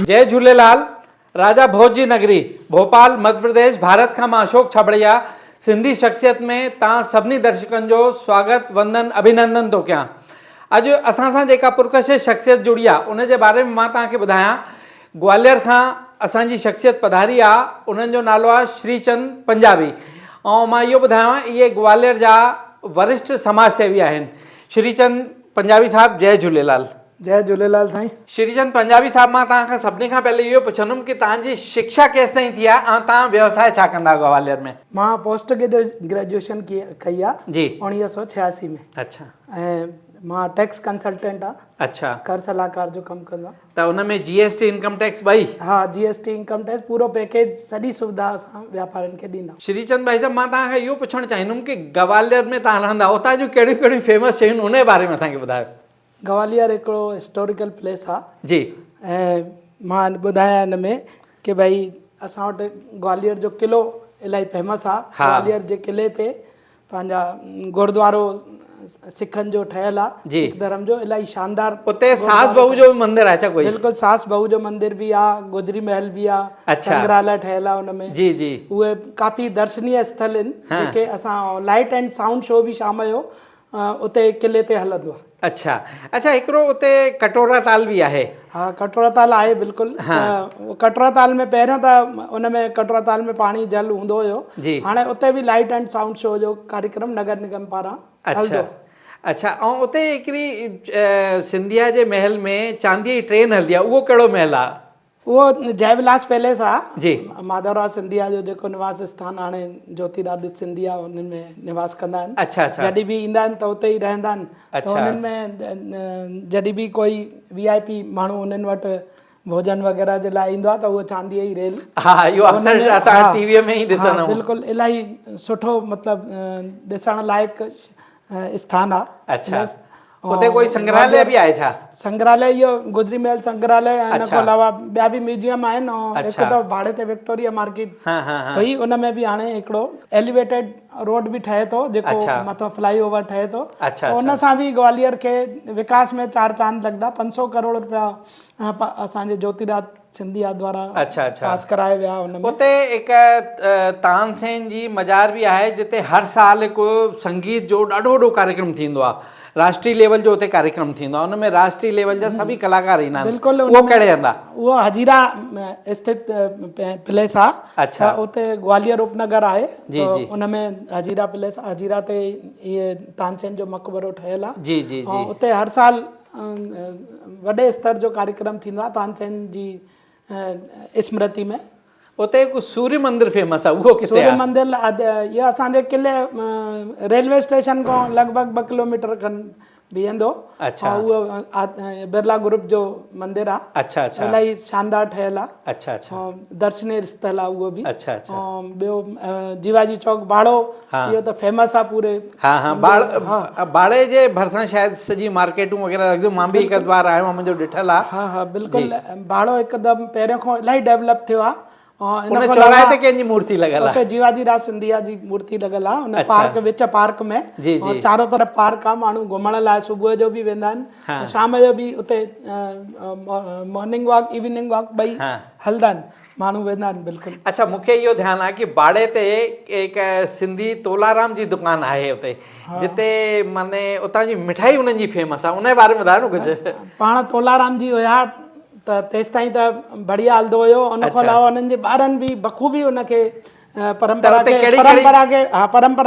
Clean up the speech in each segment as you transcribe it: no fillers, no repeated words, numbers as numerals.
जय झूलेलाल। राजा भोज जी नगरी भोपाल मध्य प्रदेश भारत खां मां अशोक छाबड़िया सिंधी शख्सियत में तव्हां सभिनी दर्शकनि जो स्वागत वंदन अभिनंदन थो कयां। अॼु असां सां जेका पुरकशिश शख्सियत जुड़ी आहे उन जे बारे में मां तव्हांखे ॿुधायां। ग्वालियर खां असांजी शख्सियत पधारी आहे, उन्हनि जो नालो आहे श्रीचंद पंजाबी। ऐं मां इहो ॿुधायां इहे ग्वालियर जा वरिष्ठ समाज सेवी आहिनि। श्रीचंद पंजाबी साहब जय झूलेलाल। जय झूलेलाल साईं। श्रीचंद पंजाबी साहब, मां तव्हांखां सभिनी खां पहले इहो पुछंदुमि कि तव्हांजी शिक्षा केसि ताईं थी आहे ऐं तव्हां व्यवसाय छा कंदा ग्वालियर में? मां पोस्ट ग्रेजुएशन कई आहे जी 1986 में। अच्छा। ऐं मां टैक्स कंसल्टेंट आहे। अच्छा। कर सलाहकार जो कमु कंदो आहे। त उन में जीएसटी इनकम टैक्स ॿई? हाँ, जीएसटी इनकम टैक्स पूरो पैकेज सॼी सुविधा असां वापारियुनि खे ॾींदा। श्रीचंद भाई साहब, मां तव्हांखां इहो पुछणु चाहींदुमि कि ग्वालियर में तव्हां रहंदा, उतां जूं कहिड़ियूं कहिड़ियूं फेमस शयूं उन जे बारे में असांखे ॿुधायो। ग्वालियर हिकिड़ो हिस्टोरिकल प्लेस आहे जी। ऐं मां ॿुधायां हिन में कि भई असां वटि ग्वालियर जो किलो इलाही फेमस आहे। ग्वालियर जे किले ते पंहिंजा गुरुद्वारो सिखनि जो ठहियल आहे, सिख धर्म जो इलाही शानदार। उते सास बहू जो मंदिर आहे छा कोई? बिल्कुल सास बहू जो मंदिर भी आहे, गुजरी महल भी आहे, संग्रहालय ठहियल आहे उनमें। जी जी। उहे काफ़ी दर्शनीय स्थल आहिनि जेके असां लाइट एंड साउंड शो भी शाम जो उते किले ते हलंदो आहे। अच्छा अच्छा। हिकिड़ो उते कटोरा ताल भी आहे? हाँ, कटोरा ताल आहे बिल्कुल। कटोरा ताल में पहिरियों त उन में कटोरा ताल में पाणी जल हूंदो हुयो, हाणे उते भी लाइट एंड साउंड शो जो कार्यक्रम नगर निगम पारां हलंदो। अच्छा। ऐं उते हिकिड़ी सिंधिया जे महल में चांदीअ जी ट्रेन हलंदी आहे, उहो कहिड़ो महल आहे? उहो जयविलास पैलेस आहे जी। माधवराव सिंधिया जो जेको निवास स्थान हाणे ज्योतिरादित्य सिंधिया उन्हनि में निवास कंदा आहिनि। अच्छा अच्छा। जॾहिं भी ईंदा आहिनि त उते ई रहंदा आहिनि। अच्छा। उन्हनि में जॾहिं भी कोई वीआईपी माण्हू उन्हनि वटि भोजन वग़ैरह जे लाइ ईंदो आहे त उहो चांदीअ जी रेल। हा, इहो अक्सर असां टीवीअ में ई ॾिसंदा आहियूं। बिल्कुलु इलाही सुठो मतिलबु ॾिसण लाइक़ु स्थान आहे। अच्छा। उते कोई संग्रहालय भी आहे छा? संग्रहालय इहो गुजरी महल संग्रहालय, इन खां अलावा ॿिया भी म्यूजियम आहिनि। ऐं हिकु त भाड़े ते विक्टोरिया मार्केट हुई, उन में भी हाणे हिकिड़ो एलिवेटेड रोड भी ठहे थो जेको मथां फ्लाई ओवर ठहे थो। उन सां भी ग्वालियर खे विकास में 4 चांद लॻंदा। 500 करोड़ रुपया असांजे ज्योतिरादित्य सिंधिया द्वारा पास कराए विया। उनमें उते हिकु तानसेन जी मज़ार भी आहे जिते हर साल हिकु संगीत जो ॾाढो वॾो कार्यक्रम थींदो आहे। राष्ट्रीय लेवल जो उते कार्यक्रम थींदो आहे, उनमें राष्ट्रीय लेवल जा सभी कलाकार ईंदा आहिनि। बिल्कुलु। उहो कहिड़े हंधि आहे? उहो हजीरा स्थित प्लेस आहे। अच्छा। उते ग्वालियर उपनगर आहे। जी जी। उनमें हजीरा प्लेस, हजीरा ते इहे तानसेन जो मक़बरो ठहियल आहे। जी जी जी। उते हर साल वॾे स्तर जो कार्यक्रम थींदो आहे तानसेन जी स्मृति में। उते हिकु सूर्य मंदिर फेमस आहे, उहो किथे आहे? सूर्य मंदिर इहो असांजे किले रेलवे स्टेशन खां लॻभॻि 2 किलोमीटर खनि बीहंदो। अच्छा। उहो बिरला ग्रुप जो मंदिर आहे। अच्छा अच्छा। इलाही शानदार ठहियल आहे। अच्छा अच्छा। दर्शनीय स्थल आहे उहो भी। अच्छा अच्छा। ॿियो जीवाजी चौक बाड़ो, इहो त फेमस आहे पूरे। हाँ हाँ। बाड़े जे भरिसां शायदि सॼी मार्केटूं वग़ैरह लॻंदियूं। मां भी हिकु बार आयो आहियां, मुंहिंजो ॾिठल आहे। हाँ हाँ बिल्कुलु। बाड़ो हिकदमि पहिरियों खां इलाही डेवलप थियो आहे। उन चौराहे ते कंहिंजी मूर्ति लॻल आहे? जीवाजी राव सिंधिया जी मूर्ति लॻल आहे उन पार्क, विच पार्क में। और चारों तरफ पार्क आहे, माण्हू घुमण लाइ सुबुह जो भी वेंदा आहिनि, शाम जो भी उते मॉर्निंग वॉक इवनिंग वॉक ॿई हलंदा आहिनि, माण्हू वेंदा आहिनि। बिल्कुलु। अच्छा। मूंखे इहो ध्यानु आहे कि बाड़े ते हिकु सिंधी तोलाराम जी दुकान आहे उते, जिते माने उतां जी मिठाई उन्हनि जी फेमस आहे, उन जे बारे में ॿुधायो न कुझु। पाण तोलाराम जी हुया त तेसि ताईं त बढ़िया हलंदो हुयो। उन खां अलावा उन्हनि जे ॿारनि भी बख़ूबी उनखे परंपरा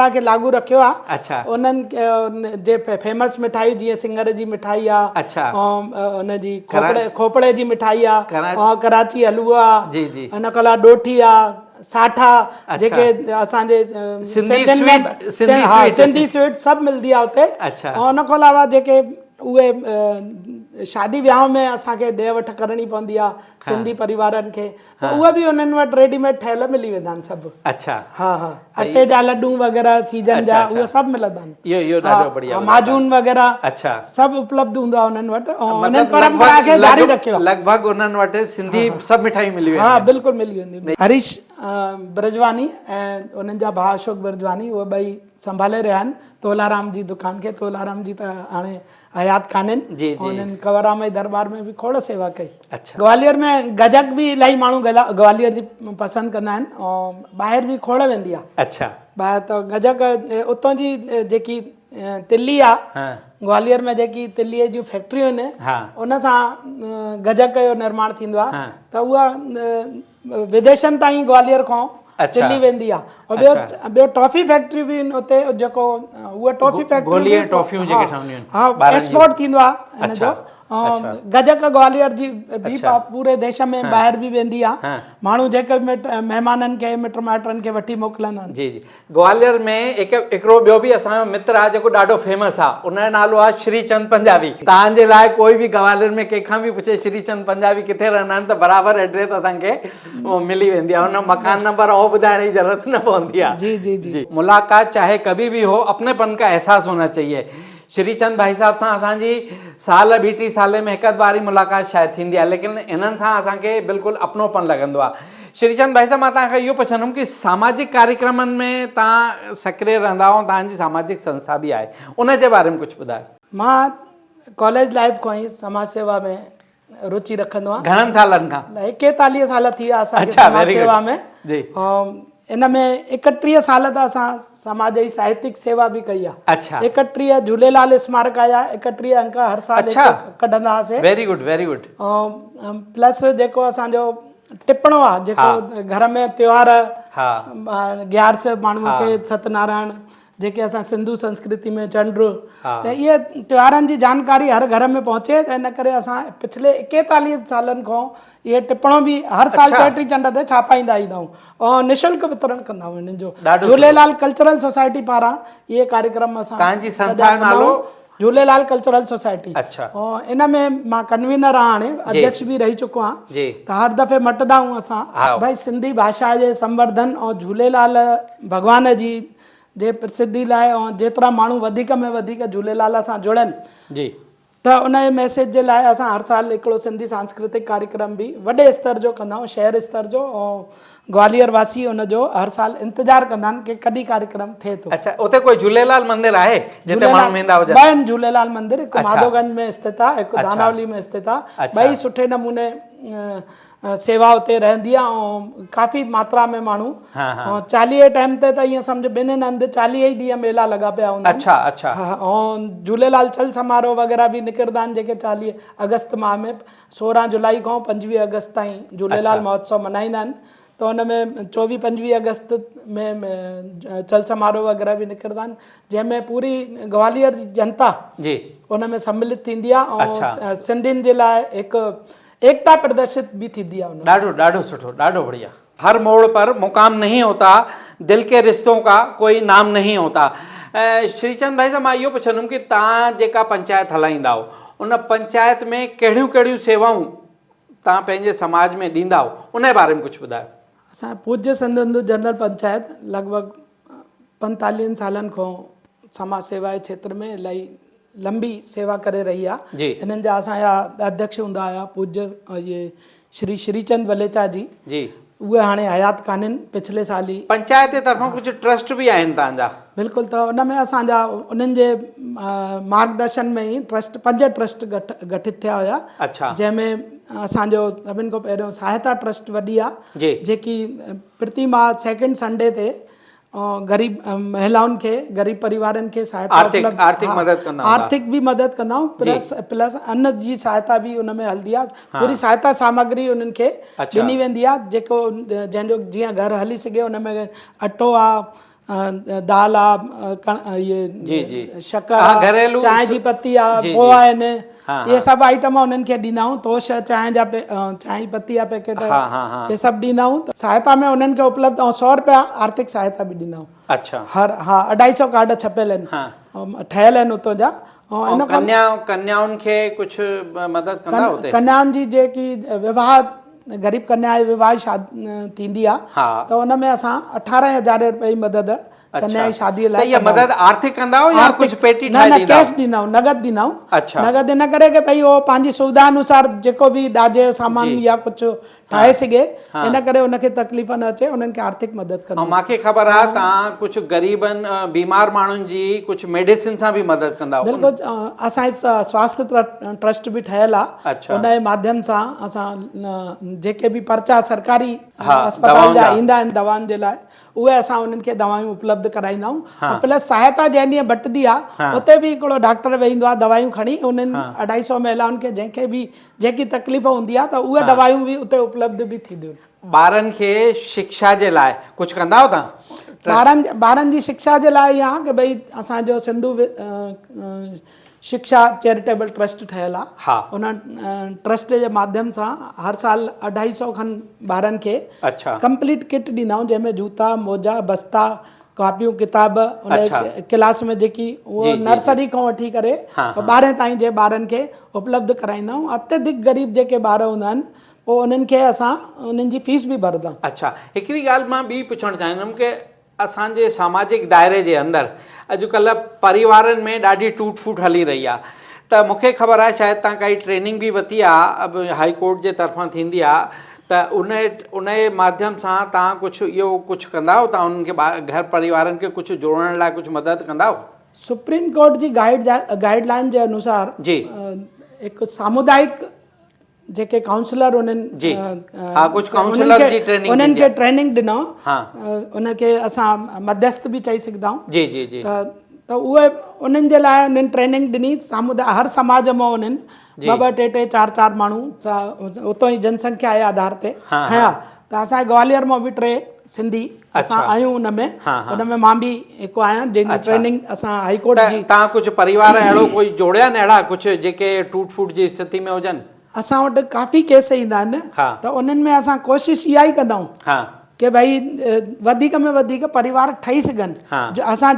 खे लागू रखियो आहे। अच्छा। उन्हनि जे फेमस मिठाई जीअं सिंगर जी मिठाई आहे। अच्छा। ऐं उनजी खोपड़े जी मिठाई आहे, ऐं कराची हलवो आहे। जी जी। इन खां अलावा ॾोठी आहे, साठा, जेके असांजे सिंधी स्वीट सभु मिलंदी आहे उते। अच्छा। ऐं उन खां अलावा जेके उहे शादी विहांव में असांखे ॾे वठि करणी पवंदी आहे सिंधी परिवारनि खे, त उहे भी उन्हनि वटि रेडीमेड ठहियल मिली वेंदा आहिनि सभु। अच्छा। हा हा। अटे जा लड्डू वग़ैरह सीजन जा उहे सभु मिलंदा आहिनि। इहो ॾाढो बढ़िया। माजून वग़ैरह अच्छा सभु उपलब्ध हूंदो आहे उन्हनि वटि। उन्हनि परंपरा खे जारी रखियो आहे। लॻभॻि उन्हनि वटि सिंधी सभु मिठाई मिली वेंदियूं। हा बिल्कुलु मिली वेंदियूं। हरीश ब्रजवानी ऐं उन्हनि जा भाउ अशोक ब्रजवानी, उहे ॿई संभाले रहिया आहिनि तोलाराम जी दुकान खे। तोलाराम जी त हाणे हयात कान्हनि, उन्हनि कंवरराम जी दरबार में बि खोड़ सेवा कई। ग्वालियर में गजक बि इलाही माण्हू ग्वालियर जी पसंदि कंदा आहिनि ऐं ॿाहिरि बि खोड़ वेंदी आहे। अच्छा, ॿाहिरि त गजक उतां जी जेकी तिली आहे, ग्वालियर में जेकी तिलीअ जूं फैक्ट्रियूं आहिनि, उन सां गजक जो निर्माण थींदो आहे, त उहा विदेशनि ताईं ग्वालियर खां दिल्ली वेंदी आहे। और ॿियो टॉफी फैक्ट्री बि उते, जेको उहा टॉफी फैक्ट्री एक्सपोर्ट थींदो आहे हिन जो। गजक ग्वालियर जी बि पूरे देश में ॿाहिरि बि वेंदी आहे। माण्हू जेके महिमाननि खे मिट माइटनि खे वठी मोकिलींदा आहिनि। जी जी, ग्वालियर में हिकिड़ो ॿियो बि असांजो मित्र आहे जेको ॾाढो फेमस आहे, उनजो नालो आहे श्रीचंद पंजाबी। तव्हांजे लाइ कोई बि ग्वालियर में कंहिंखां बि पुछे श्रीचंद पंजाबी किथे रहंदा आहिनि त बराबरि एड्रेस असांखे मिली वेंदी आहे, हुन मकान नंबर और ॿुधाइण जी ज़रूरत न पवंदी आहे। जी जी जी, मुलाकात चाहे कभी भी हो, अपनेपन का एहसास होना चाहिए। श्रीचंद भाई साहब सां असांजी साल ॿी टी साल में हिकु बारी मुलाक़ात शायदि थींदी आहे, लेकिन इन्हनि सां असांखे बिल्कुलु अपनोपन लॻंदो आहे। श्रीचंद भाई साहब, मां तव्हांखां इहो पुछंदुमि कि सामाजिक कार्यक्रमनि में तव्हां सक्रिय रहंदा आहियो, तव्हांजी सामाजिक संस्था बि आहे, उन जे बारे में कुझु ॿुधायो। मां कॉलेज लाइफ खां ई समाज सेवा में रुचि रखंदो आहियां। घणनि सालनि खां? 41 साल थी विया असांखे समाज सेवा में। जी, इन में 31 साल त असां समाज जी साहित्यिक सेवा बि कई आहे। अच्छा, 31 झूलेलाल स्मारक आया, 31 अंक हर साल कढंदा हुआसीं। Very good, very good. Plus जेको असांजो टिपणो आहे, जेको घर में त्योहार, ग्यारस माण्हुनि खे, सत्यनारायण, जेके असां सिंधु संस्कृति में चंड, त इहे त्योहारनि जी जानकारी हर घर में पहुचे, त इन करे असां पिछले 41 सालनि खां इहे टिपणो बि हर साल चेटी चंड ते छापाईंदा ईंदा आहियूं ऐं निशुल्क वितरण कंदा आहियूं हिननि जो। झूलेलाल कल्चरल सोसाइटी पारां इहे कार्यक्रम असां, तव्हांजी संस्था जो नालो झूलेलाल कल्चरल सोसाइटी। अच्छा, ऐं इन में मां कन्वीनर आहियां, हाणे अध्यक्ष बि रही चुको आहियां। त हर दफ़े मटंदा आहियूं असां भाई सिंधी भाषा जे संवर्धन ऐं झूलेलाल भॻवान जी जे प्रसिद्धि लाइ ऐं जेतिरा माण्हू वधीक में वधीक झूलेलाल सां जुड़नि, जी, त उन जे मैसेज जे लाइ असां हर साल हिकिड़ो सिंधी सांस्कृतिक कार्यक्रम बि वॾे स्तर जो कंदा आहियूं, शहर स्तर जो, ऐं ग्वालियर वासी उन जो हर साल इंतज़ारु कंदा आहिनि कि कॾहिं कार्यक्रम थिए थो। अच्छा, उते कोई झूलेलाल मंदिर आहे जिते माण्हू वेंदा हुजनि? 2 आहिनि झूलेलाल मंदिर, हिकु माधवगंज में स्थित आहे, हिकु दानावली में स्थित आहे। ॿई सुठे नमूने सेवा उते रहंदी आहे ऐं काफ़ी मात्रा में माण्हू। 40 टाइम ते त ईअं सम्झ ॿिन्हिनि हंधि 40 ई ॾींहं मेला लॻा पिया हूंदा आहिनि। अच्छा अच्छा, ऐं झूलेलाल चल समारोह वग़ैरह बि निकिरंदा आहिनि, जेके 40 अगस्त माह में 16 जुलाई खां 25 अगस्त ताईं झूलेलाल महोत्सव मल्हाईंदा आहिनि। त हुन में 24-25 अगस्त में चल समारोह वग़ैरह बि निकिरंदा आहिनि, जंहिंमें पूरी ग्वालियर जी जनता जी उन में सम्मिलित थींदी आहे ऐं सिंधियुनि जे लाइ हिकु एकता प्रदर्शित भी थी है। डाढो डाढो सुठो, डाढो बढ़िया। हर मोड़ पर मुकाम नहीं होता, दिल के रिश्तों का कोई नाम नहीं होता। श्रीचंद भाई साहब, मां इहो पुछंदुमि कि तव्हां जेका पंचायत हलाईंदा हो, उन पंचायत में कहिड़ियूं कहिड़ियूं सेवाऊं तव्हां पंहिंजे समाज में ॾींदा हो, उन जे बारे में कुझु ॿुधायो। असां पूज्य सिंध हिंदू जनरल पंचायत लॻभॻि 45 सालनि खां समाज सेवा जे क्षेत्र में इलाही लंबी सेवा करे रही आहे। इन्हनि जा असांजा अध्यक्ष हूंदा हुआ पूज्य ये श्री श्रीचंद वलेचा जी, उहे हाणे हयात कान्हनि, पिछले साल ई पंचायत जे तरफ़ां कुझु ट्रस्ट बि आहिनि तव्हांजा? बिल्कुलु, त उन में असांजा उन्हनि जे मार्गदर्शन में ई 5 ट्रस्ट गठित थिया हुया। अच्छा, जंहिंमें असांजो सभिनि खां पहिरियों सहायता ट्रस्ट वॾी आहे, जेकी प्रति माह 2nd संडे ते गरीब महिलाउनि खे, गरीब परिवारनि खे सहायता आर्थिक भी मदद कंदा आहियूं, प्लस अन्न जी सहायता भी उन में हलंदी आहे। पूरी सहायता सामग्री उन्हनि खे ॾिनी वेंदी आहे, जेको जंहिंजो जीअं घर हली सघे। उन में अटो आहे, दाल आहे, ये शक्कर, चांहि जी पत्ती आहे, पोहा आहिनि, ये सभु आइटम उन्हनि खे ॾींदा आहियूं। तोश, चांहि जा चांहि पत्ती जा पैकेट, ये सभु ॾींदा आहियूं। सहायता में उन्हनि खे उपलब्ध, ऐं 100 रुपया आर्थिक सहायता बि ॾींदा आहियूं। अच्छा, हर 250 कार्ड छपियल आहिनि, ठहियल आहिनि उतां जा। कन्याउनि खे कुझु मदद कंदा हुते? कन्याउनि जी जेकी विवाह, गरीब कन्या विवाह शादी थींदी आहे, त उन में असां 18,000 रुपए जी मदद कन्या जी शादी लाइ। ये मदद आर्थिक कंदा हो या कुछ पेटी ठाहे ॾींदा? कैश ॾींदा आहियूं, नगद ॾींदा आहियूं। अच्छा, नगद इन करे कि भई उहो पंहिंजी सुविधा अनुसार जेको बि ॾाजे सामान या कुझु ठाहे सघे, इन करे उनखे तकलीफ़ न अचे, उन्हनि खे आर्थिक मदद कंदा। मूंखे ख़बर आहे तव्हां कुझु ग़रीबनि बीमार माण्हुनि जी कुझु मेडिसिन सां बि मदद कंदा। बिल्कुलु, असांजे स्वास्थ्य ट्रस्ट बि ठहियल आहे। उन जे माध्यम सां असां जेके बि पर्चा सरकारी अस्पताल जा ईंदा आहिनि दवाउनि जे लाइ, उहे असां उन्हनि खे दवायूं उपलब्ध कराईंदा आहियूं। प्लस सहायता जंहिं ॾींहुं बटदी आहे उते बि हिकिड़ो डॉक्टर वेहींदो आहे दवायूं खणी, उन्हनि 250 महिलाउनि खे जंहिंखे बि जेकी तकलीफ़ हूंदी आहे त उहे दवायूं बि उते उपलब्ध बि थींदियूं। ॿारनि खे शिक्षा जे लाइ कुझु कंदा आहियो तव्हां? ॿारनि जी शिक्षा जे लाइ इहा कि भई असांजो सिंधु शिक्षा चैरिटेबल ट्रस्ट ठहियल आहे। उन ट्रस्ट जे माध्यम सां हर साल 250 खनि ॿारनि खे कंप्लीट किट ॾींदा आहियूं, जंहिंमें जूता मोजा बस्ता कॉपियूं किताब उन क्लास में जेकी उहो नर्सरी खां वठी करे 12 ताईं जे ॿारनि खे उपलब्ध कराईंदा आहियूं। अत्यधिक ग़रीब जेके ॿार हूंदा आहिनि पोइ उन्हनि खे असां उन्हनि जी फीस बि भरंदा। अच्छा, हिकिड़ी ॻाल्हि मां ॿी पुछणु चाहींदुमि कि असांजे सामाजिक दायरे जे अंदरि अॼुकल्ह परिवारनि में ॾाढी टूट फूट हली रही आहे, त मूंखे ख़बर आहे शायदि तव्हां काई ट्रेनिंग बि वरिती आहे हाई कोर्ट जे तरफ़ां थींदी आहे, त उन जे माध्यम सां तव्हां कुझु इहो कुझु कंदा आहियो? तव्हां उन्हनि खे घर परिवारनि खे कुझु जोड़ण लाइ कुझु मदद कंदा आहियो? सुप्रीम कोर्ट जी गाइडलाइन जे अनुसार जी हिकु सामुदायिक जेके काउंसलर उन्हनि उन्हनि खे ट्रेनिंग ॾिनो, उनखे असां मध्यस्थ बि चई सघंदा आहियूं। जी जी जी। त उहे उन्हनि जे लाइ उन्हनि ट्रेनिंग ॾिनी। हर समाज मां उन्हनि 2-2, 3-3, 4-4 माण्हू उतां जी जनसंख्या जे आधार ते खयां। त असांजे ग्वालियर मां बि 3 सिंधी असां आहियूं उनमें मां बि हिकु आहियां जंहिंजी ट्रेनिंग असां हाई कोर्ट जी। तव्हां कुझु परिवार अहिड़ो कोई जोड़िया आहिनि अहिड़ा कुझु जेके टूट फूट जी स्थिति में हुजनि? असां वटि काफ़ी केस ईंदा आहिनि, त उन्हनि में असां कोशिशि इहा ई कंदा आहियूं कि भई वधीक में वधीक परिवार ठही सघनि। असां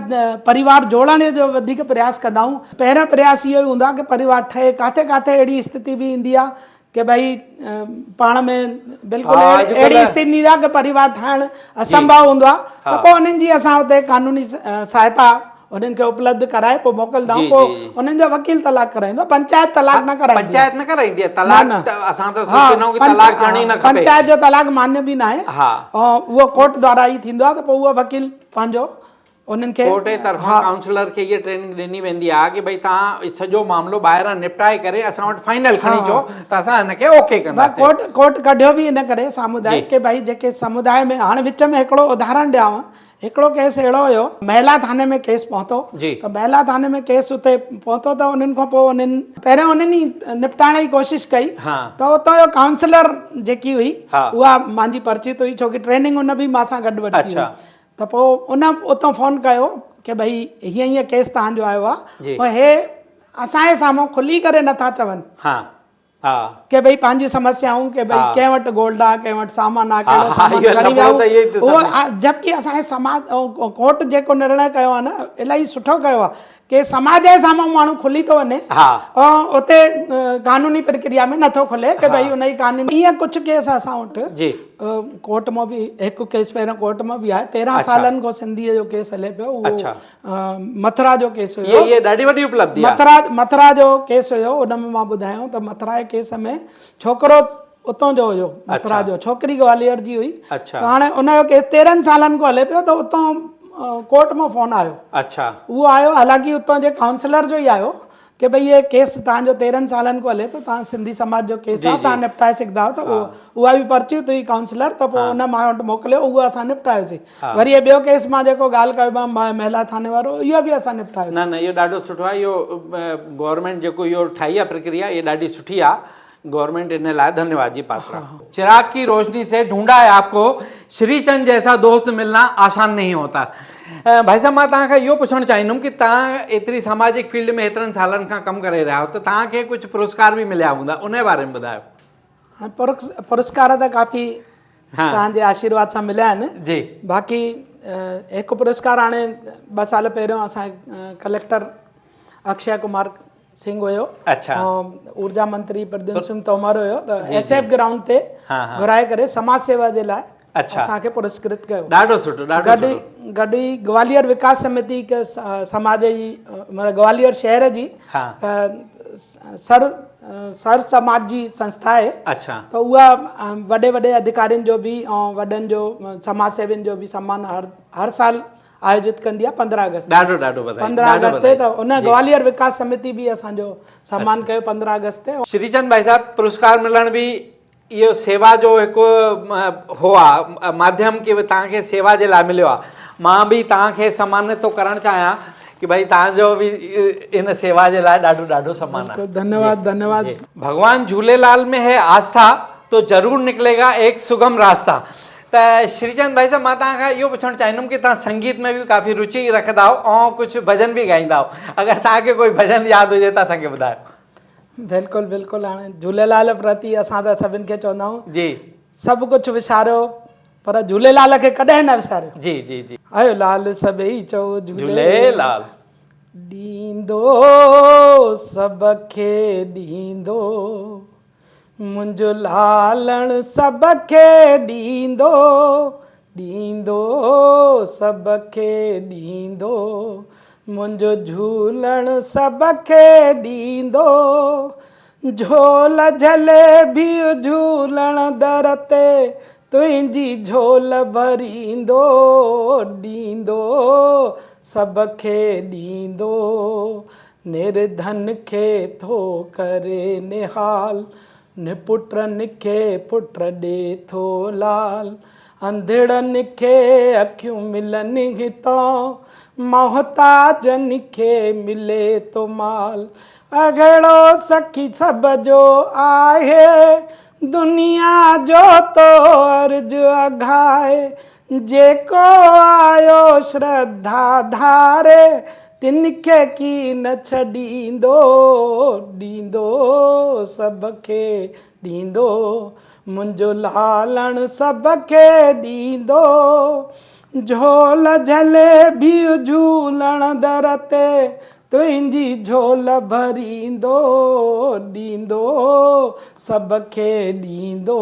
परिवार जोड़ण जो वधीक प्रयास कंदा आहियूं। पहिरियों प्रयास इहो ई हूंदो आहे कि परिवार ठहे। किथे किथे अहिड़ी स्थिति बि ईंदी आहे कि भई पाण में बिल्कुलु अहिड़ी स्थिति ईंदी आहे कि परिवार ठाहिणु असंभव हूंदो आहे, त पोइ उन्हनि जी असां हुते कानूनी सहायता उन्हनि खे उपलब्ध कराए पोइ मोकिलंदा आहियूं। पोइ उन्हनि जो वकील तलाक कराईंदो, पंचायत तलाक न कराईंदी। पंचायत न कराईंदी आहे तलाक? असां त सोचींदा आहियूं कि तलाक थियणी न खपे। पंचायत जो तलाक मान्य बि न आहे, उहो कोर्ट द्वारा ई थींदो आहे। त पोइ उहो वकील पंहिंजो उन्हनि खे कोर्ट जे तरफ़ां काउंसलर खे इहा ट्रेनिंग ॾिनी वेंदी आहे कि भई तव्हां सॼो मामिलो ॿाहिरां निपटाए करे असां वटि फाइनल खणी अचो त असां हिनखे ओके कंदासीं। कोर्ट कढियो बि इन करे सामुदायिक कि भई जेके समुदाय में हाणे विच में हिकिड़ो उदाहरण ॾियांव। हिकिड़ो केस अहिड़ो हुयो, महिला थाने में केस पहुतो। त महिला थाने में केस उते पहुतो त उन्हनि खां पोइ उन्हनि पहिरियों उन्हनि ई निपटाइण जी कोशिशि कई। त उतां जो काउंसलर जेकी हुई उहा मुंहिंजी परिचित हुई, छोकी ट्रेनिंग उन बि मां सां गॾु वरिती हुई। त पोइ उन उतां फ़ोन कयो कि भई हीअं केस तव्हांजो आयो आहे, पोइ हे असांजे साम्हूं खुली करे नथा चवनि कि भई पंहिंजी समस्याऊं, कि भई कंहिं वटि गोल्ड आहे, कंहिं वटि सामान आहे, कहिड़ो सामान खणी विया उहो। जबकि असांजे समाज कोर्ट जेको निर्णय कयो आहे न, इलाही सुठो कयो आहे कि समाज जे साम्हूं माण्हू खुली थो वञे, उते कानूनी प्रक्रिया में नथो खुले कि भई उन जी कानूनी। ईअं कुझु केस असां वटि कोर्ट मां बि, हिकु केस पहिरियों कोर्ट मां बि आहे। 13 सालनि खां सिंधीअ जो केस हले पियो, उहो मथुरा जो केस हुयो। ये ॾाढी वॾी उपलब्धि आहे। मथुरा जो केस हुयो, उन में मां ॿुधायांव त मथुरा जे केस में छोकिरो उतां जो हुयो, मथुरा जो, छोकिरी ग्वालियर जी हुई। त हाणे उनजो केस 13 सालनि खां हले पियो, त उतां कोर्ट मां फ़ोन आयो। उहो आयो, हालांकि उतां जे काउंसलर जो ई आयो कि भई ये केस तव्हांजो 13 सालनि खां हले थो, तव्हां सिंधी समाज जो केस आहे, तव्हां निपटाए सघंदा आहियो। त उहा बि परिचित हुई काउंसलर, त पोइ उन मां वटि मोकिलियो, उहो असां निपटायोसीं। वरी इहो ॿियो केस मां जेको ॻाल्हि कयोमांव महिला थाने वारो, इहो बि असां निपटायोसीं। न इहो ॾाढो सुठो आहे। इहो गवर्नमेंट जेको इहो ठाही आहे प्रक्रिया, इहा ॾाढी सुठी आहे। गवर्नमेंट इन लाइ धन्यवाद जी पात्र है। चिराग की रोशनी से ढूंढा है आपको, श्रीचंद जैसा दोस्त मिलना आसान नहीं होता। भाई साहब, मां तव्हांखां इहो पुछणु चाहींदुमि कि तव्हां एतिरी सामाजिक फील्ड में एतिरनि सालनि खां कमु करे रहिया आहियो, त तव्हांखे कुझु पुरस्कार बि मिलिया हूंदा, उन जे बारे में ॿुधायो। पुरस्कार त काफ़ी तव्हांजे आशीर्वाद सां मिलिया आहिनि जी। बाक़ी हिकु पुरस्कार हाणे 2 साल पहिरियों असांजे कलेक्टर अक्षय कुमार सिंह हुयो, ऊर्जा मंत्री प्रद्युम्न सिंह तोमर हुयो, त SF ग्राउंड ते घुराए करे समाज सेवा जे लाइ अच्छा असांखे पुरस्कृत कयो। ॾाढो सुठो, ॾाढो सुठो। गॾु ई ग्वालियर विकास समिति के समाज जी मतलब ग्वालियर शहर जी सर समाज जी संस्था आहे। अच्छा। त उहा वॾे वॾे अधिकारियुनि जो बि ऐं वॾनि जो समाज सेवियुनि जो बि सम्मान हर साल आयोजित कंदी आहे 15 अगस्त। ॾाढो ॾाढो बधाई। 15 अगस्त ते त उन ग्वालियर विकास समिति भी असांजो सम्मान कयो 15 अगस्त ते। श्रीचंद भाई साहब, पुरस्कार मिलण भी इहो सेवा जो हिकु हो आहे माध्यम कि तव्हांखे सेवा जे लाइ मिलियो आहे। मां भी तव्हांखे सम्मानित थो करणु चाहियां कि भाई तव्हांजो भी इन सेवा जे लाइ ॾाढो ॾाढो सम्मान आहे। धन्यवाद धन्यवाद। भगवान झूलेलाल में है आस्था तो जरूर निकलेगा एक सुगम रास्ता। त श्रीचंद भाई साहब, मां तव्हांखां इहो पुछणु चाहींदुमि कि तव्हां संगीत में भी काफ़ी रुचि रखंदा आहियो ऐं कुझु भजन भी ॻाईंदा आहियो। अगरि तव्हांखे कोई भजन यादि हुजे त असांखे ॿुधायो। बिल्कुलु बिल्कुलु। हाणे झूलेलाल प्रति असां त सभिनि खे चवंदा आहियूं जी सभु कुझु विसारियो पर झूलेलाल खे कॾहिं न विसारियो। जी जी जी। आयो लाल सभई चओ झूलेलाल। ॾींदो सभ खे ॾींदो मुंहिंजो लालण सभ खे ॾींदो ॾींदो सभ खे ॾींदो मुंहिंजो झूलण सभ खे ॾींदो झोल जलेबी झूलण दर ते तुंहिंजी झोल भरींदो ॾींदो सभ खे ॾींदो निर्धन खे थो करे निहाल निपुटनि खे पुट ॾे थो लाल अंधड़नि खे अखियूं मिलनि हितां मोहताजनि खे मिले थो माल अगड़ो सखी सभ जो आहे दुनिया जो तो अर्ज अघाए जेको आयो श्रद्धा धारे तिनखे की न छॾींदो ॾींदो सभ खे ॾींदो मुंहिंजो लालण सभ खे ॾींदो झोल जलेबी झूलण दर ते तुंहिंजी झोल भरींदो ॾींदो सभ खे ॾींदो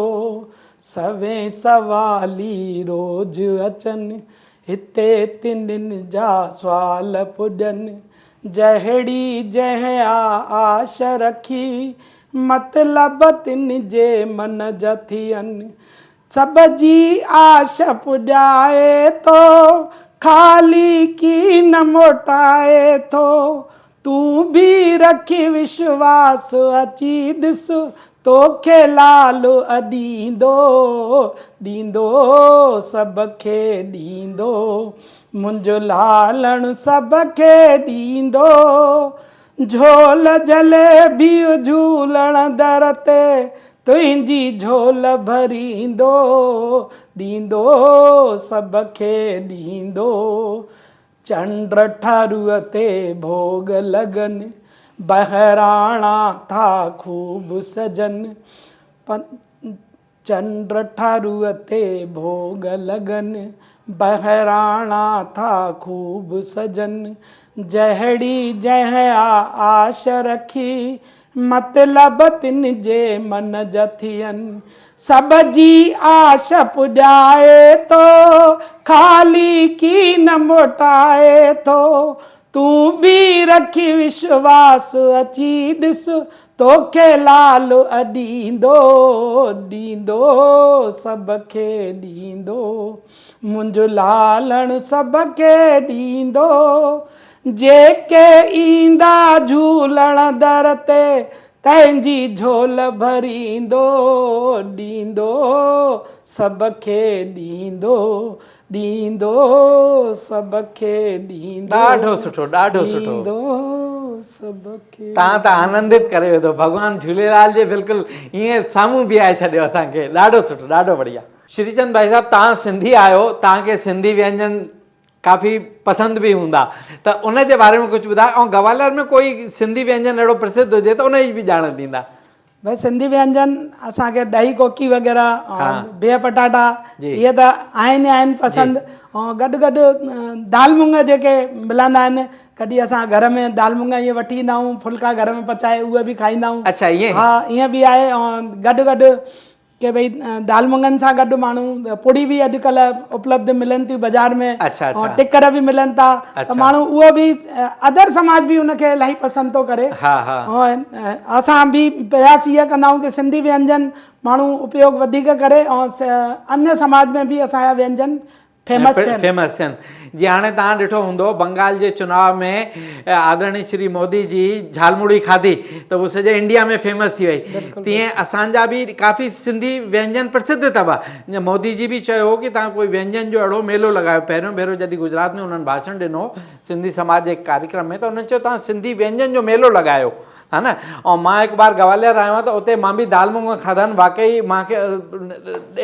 सवे सवाली रोज अचनि हिते तिन्हिनि जा सुवाल पुॼनि जहिड़ी जंहिं आश रखी मतलब तिन जे मन जा थियनि सभ जी आश पुॼाए थो खाली की न मोटाए थो तूं भी रखी विश्वास अची ॾिस तोखे लाल ॾींदो ॾींदो सभ खे ॾींदो मुंहिंजो लालण सभ खे ॾींदो झोल जलेबी झूलण दर ते तुंहिंजी झोल भरींदो ॾींदो सभ खे ॾींदो चंड ठारूअ ते भोग लॻनि बहिराणा था खूब सजनि चंड ठारूअ ते भोग लॻनि बहिराणा था खूब सजनि जहिड़ी जंहिं आश रखी मतलब तिन जे मन जा थियनि सभ जी आश पुॼाए थो खाली की न मोटाए थो तूं भी रखी विश्वास अची ॾिस तोखे लाल ॾींदो ॾींदो सभ खे ॾींदो मुंहिंजो लालण सभ खे ॾींदो जेके ईंदा झूलण दर ते तंहिंजी झोल भरींदो ॾींदो सभ खे ॾींदो ॾींदो सभ खे ॾींदो ॾाढो सुठो ॾाढो सुठो सभ खे तव्हां त आनंदित करे वियो भगवान झूलेलाल जे बिल्कुलु ईअं साम्हूं बीहाए छॾियो असांखे ॾाढो सुठो ॾाढो बढ़िया। श्रीचंद भाई साहब, तव्हां सिंधी आहियो, तव्हांखे सिंधी व्यंजन काफ़ी पसंदि भी हूंदा त उन जे बारे में कुझु ॿुधायो ऐं ग्वालियर में कोई सिंधी व्यंजन अहिड़ो प्रसिद्ध हुजे त उन जी बि ॼाण ॾींदा। भाई सिंधी व्यंजन असांखे ॾही कोकी वग़ैरह बिह पटाटा इहे त आहिनि पसंदि ऐं गॾु गॾु दाल मुङ जेके मिलंदा आहिनि कॾहिं असां घर में दाल मुङ ईअं वठी ईंदा आहियूं फुल्का घर में पचाए उहे बि खाईंदा आहियूं। अच्छा ईअं? हा ईअं बि आहे ऐं गॾु गॾु कि भई दाल मुङनि सां गॾु माण्हू पुड़ी बि अॼुकल्ह उपलब्ध मिलनि थियूं बाज़ार में, ऐं टिकर बि मिलनि था, त माण्हू उहो बि अदर समाज बि उनखे इलाही पसंदि थो करे। ऐं असां बि प्रयास इहा कंदा आहियूं कि सिंधी व्यंजन माण्हू उपयोग वधीक करे ऐं अन्य समाज में बि असांजा व्यंजन फेमस थियनि। जीअं हाणे तव्हां ॾिठो हूंदो बंगाल जे चुनाव में आदरणीय श्री मोदी जी झालमुड़ी खाधी त उहो सॼे इंडिया में फेमस थी वई। तीअं असांजा बि काफ़ी सिंधी व्यंजन प्रसिद्ध अथव। मोदी जी बि चयो कि तव्हां कोई व्यंजन जो अहिड़ो मेलो लॻायो। पहिरियों भेरो जॾहिं गुजरात में उन्हनि भाषण ॾिनो सिंधी समाज जे कार्यक्रम में, त उन्हनि चयो तव्हां सिंधी व्यंजन जो मेलो लॻायो, है न। ऐं मां हिकु बार ग्वालियर आयो आहियां त उते मां बि दाल मुङ खाधा आहिनि। वाकई मूंखे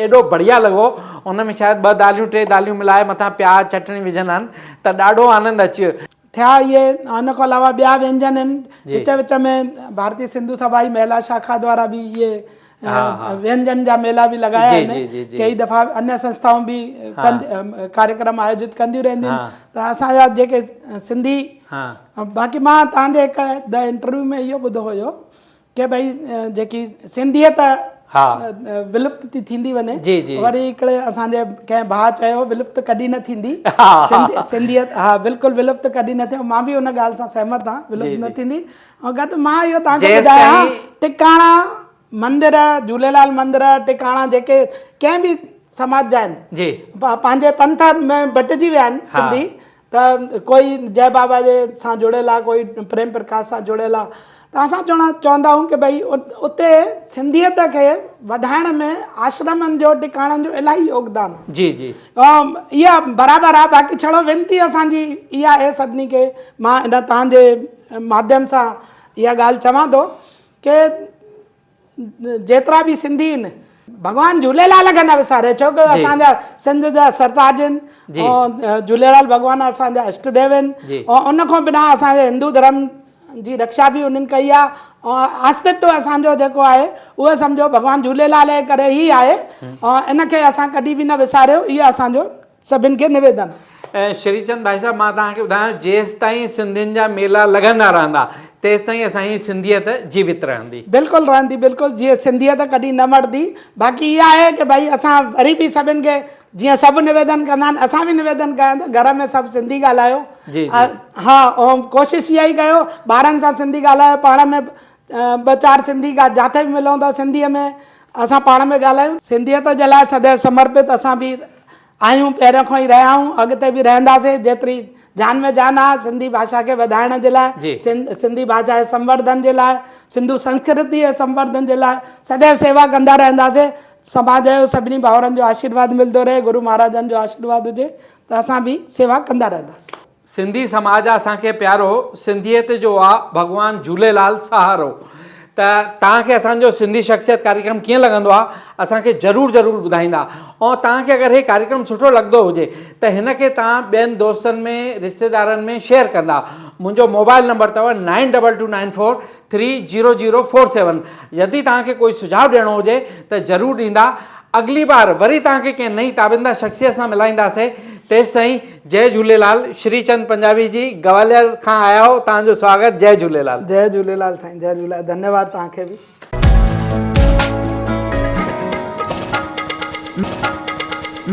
एॾो बढ़िया लॻो। उन में शायदि 2 दालियूं 3 दालियूं मिलाए मथां प्याज चटणी विझंदा आहिनि त ॾाढो आनंदु अची वियो। थिया इहे, उन खां अलावा ॿिया व्यंजन आहिनि। विच विच में भारतीय सिंधु सभा जी महिला शाखा द्वारा बि इहे व्यंजन जा मेला बि लॻाया आहिनि। कई दफ़ा अन्य संस्थाऊं बि कार्यक्रम आयोजित कंदियूं रहंदियूं आहिनि। त असांजा जेके सिंधी, बाक़ी मां तव्हांजे हिकु इंटरव्यू में इहो ॿुधो हुयो कि भई जेकी सिंधियत विलुप्त थी थींदी वञे, वरी हिकिड़े असांजे कंहिं भाउ चयो विलुप्त कॾहिं न थींदी सिंधियत। बिल्कुलु विलुप्त कॾहिं न थियो। मां बि उन ॻाल्हि सां सहमत आहियां, विलुप्त न थींदी। ऐं गॾु मां इहो तव्हांखे ॿुधायां, टिकाणा मंदिर, झूलेलाल मंदिर टिकाणा जेके कंहिं बि समाज जा आहिनि, पंहिंजे पंथ में बटिजी विया आहिनि सिंधी। त कोई जय बाबा जे सां जुड़ियल आहे, कोई प्रेम प्रकाश सां जुड़ियल आहे। त असां चवंदा आहियूं कि भई उते सिंधियत खे वधाइण में आश्रमनि जो, टिकाणनि जो इलाही योगदान आहे। इहा बराबरि आहे। बाक़ी छड़ो वेनती असांजी इहा आहे सभिनी खे, मां इन तव्हांजे माध्यम सां इहा ॻाल्हि चवां थो कि जेतिरा बि सिंधी आहिनि भॻवान झूलेलाल खे न विसारे। छो कि असांजा सिंध जा सरताज आहिनि ऐं झूलेलाल भॻवान असांजा इष्टदेव आहिनि। ऐं उन खां बिना असांजे हिंदू धर्म जी रक्षा बि उन्हनि कई आहे। ऐं अस्तित्व असांजो जेको आहे उहो सम्झो भॻवान झूलेलाल जे करे ई आहे। ऐं इनखे असां कॾहिं बि न विसारियो। इहो असांजो सभिनि खे निवेदन। श्रीचंद भाई साहब, मां तव्हांखे ॿुधायां, जेसि ताईं सिंधियुनि जा मेला लॻंदा रहंदा तेसि ताईं असांजी सिंधियत जीवित रहंदी। बिल्कुलु रहंदी, बिल्कुलु। जीअं सिंधियत कॾहिं न मरंदी। बाक़ी इहा आहे कि भई असां वरी बि सभिनि खे, जीअं सभु निवेदन कंदा आहिनि, असां बि निवेदन कयूं त घर में सभु सिंधी ॻाल्हायो। ऐं कोशिशि इहा ई कयो ॿारनि सां सिंधी ॻाल्हायो, पाण में 2-4 सिंधी जिथे बि मिलूं था सिंधीअ में असां पाण में ॻाल्हायूं। सिंधियत जे लाइ सदैव समर्पित असां बि आहियूं, पहिरियों खां ई रहिया आहियूं, अॻिते बि रहंदासीं। जेतिरी जान में जान आहे सिंधी भाषा खे वधाइण जे लाइ, सिंधी भाषा जे संवर्धन जे लाइ, सिंधु संस्कृति जे संवर्धन जे लाइ सदैव सेवा कंदा रहंदासीं। समाज जो सभिनी भाउरनि जो आशीर्वाद मिलंदो रहे, गुरु महाराजनि जो आशीर्वाद हुजे, त असां बि सेवा कंदा रहंदासीं। सिंधी समाज असांखे प्यारो, सिंधियत जो आहे भॻवान झूलेलाल सहारो। त तव्हांखे असांजो सिंधी शख़्सियत कार्यक्रम कीअं लॻंदो आहे असांखे ज़रूरु ॿुधाईंदा। ऐं तव्हांखे अगरि हे कार्यक्रम सुठो लॻंदो हुजे त हिनखे तव्हां ॿियनि दोस्तनि में, रिश्तेदारनि में शेयर कंदा। मुंहिंजो मोबाइल नंबर अथव 9229430047। यदि तव्हांखे कोई सुझाव ॾियणो हुजे त ज़रूरु ॾींदा। अगली बार वरी तव्हांखे कंहिं नई ताबिंदा शख़्सियत सां मिलाईंदासीं। तेसि ताईं जय झूलेलाल। श्रीचंद पंजाबी जी ग्वालियर खां आया हो, तव्हांजो स्वागत। जय झूलेलाल। जय झूलेलाल साईं, जय झूलेलाल। धन्यवाद तव्हांखे बि।